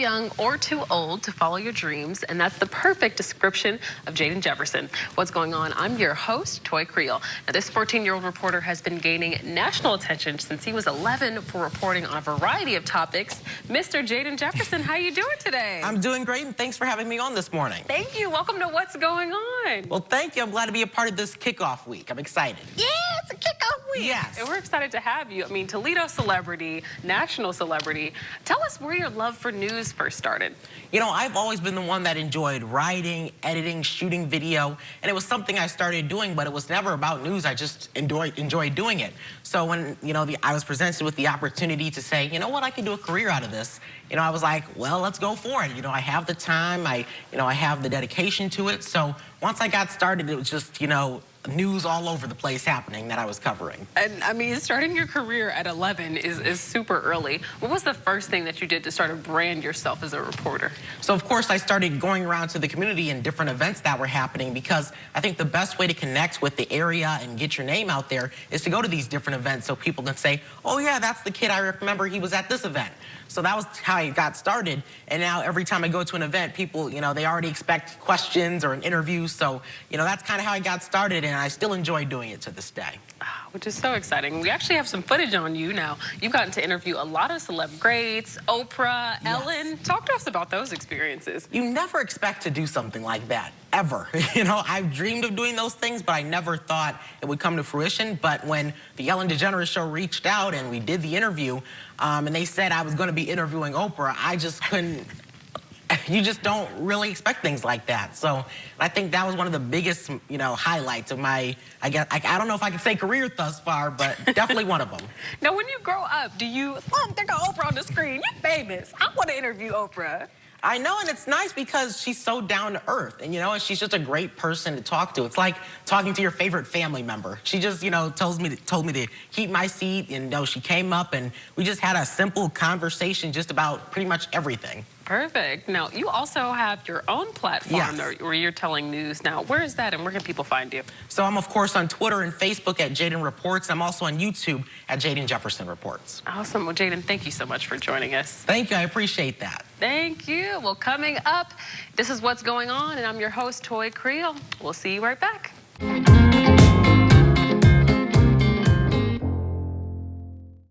young or too old to follow your dreams, and that's the perfect description of Jaden Jefferson. What's going on? I'm your host, Toi Creel. Now, this 14-year-old reporter has been gaining national attention since he was 11 for reporting on a variety of topics. Mr. Jaden Jefferson, how you doing today? I'm doing great, and thanks for having me on this morning. Thank you. Welcome to What's Going On. Well, thank you. I'm glad to be a part of this kickoff week. I'm excited. Yeah, it's a kickoff week. Yes. And we're excited to have you. I mean, Toledo celebrity, national celebrity. Tell us where your love for news first started. You know, I've always been the one that enjoyed writing, editing, shooting video, and it was something I started doing, but it was never about news. I just enjoyed doing it. So when, I was presented with the opportunity to say, you know what, I could do a career out of this, I was like, well, let's go for it. I have the time, I have the dedication to it. So once I got started, it was just, news all over the place happening that I was covering. And I mean, starting your career at 11 is super early. What was the first thing that you did to start to brand yourself as a reporter? So of course I started going around to the community and different events that were happening, because I think the best way to connect with the area and get your name out there is to go to these different events so people can say, oh yeah, that's the kid I remember, he was at this event. So that was how I got started. And now every time I go to an event, people, they already expect questions or an interview. So, that's kind of how I got started, and I still enjoy doing it to this day. Which is so exciting. We actually have some footage on you now. You've gotten to interview a lot of celeb greats, Oprah, Yes. Ellen. Talk to us about those experiences. You never expect to do something like that, ever. I've dreamed of doing those things, but I never thought it would come to fruition. But when the Ellen DeGeneres Show reached out and we did the interview, and they said I was going to be interviewing Oprah, I just couldn't. You just don't really expect things like that. So I think that was one of the biggest, highlights of my, I don't know if I can say career thus far, but definitely one of them. Now, when you grow up, do you, there go Oprah on the screen, you're famous, I want to interview Oprah? I know, and it's nice because she's so down to earth, and she's just a great person to talk to. It's like talking to your favorite family member. She just, told me to keep my seat, and she came up and we just had a simple conversation just about pretty much everything. Perfect. Now, you also have your own platform. Yes. Where you're telling news now. Where is that, and where can people find you? So I'm, of course, on Twitter and Facebook at Jaden Reports. I'm also on YouTube at Jaden Jefferson Reports. Awesome. Well, Jaden, thank you so much for joining us. Thank you. I appreciate that. Thank you. Well, coming up, this is What's Going On, and I'm your host, Toi Creel. We'll see you right back.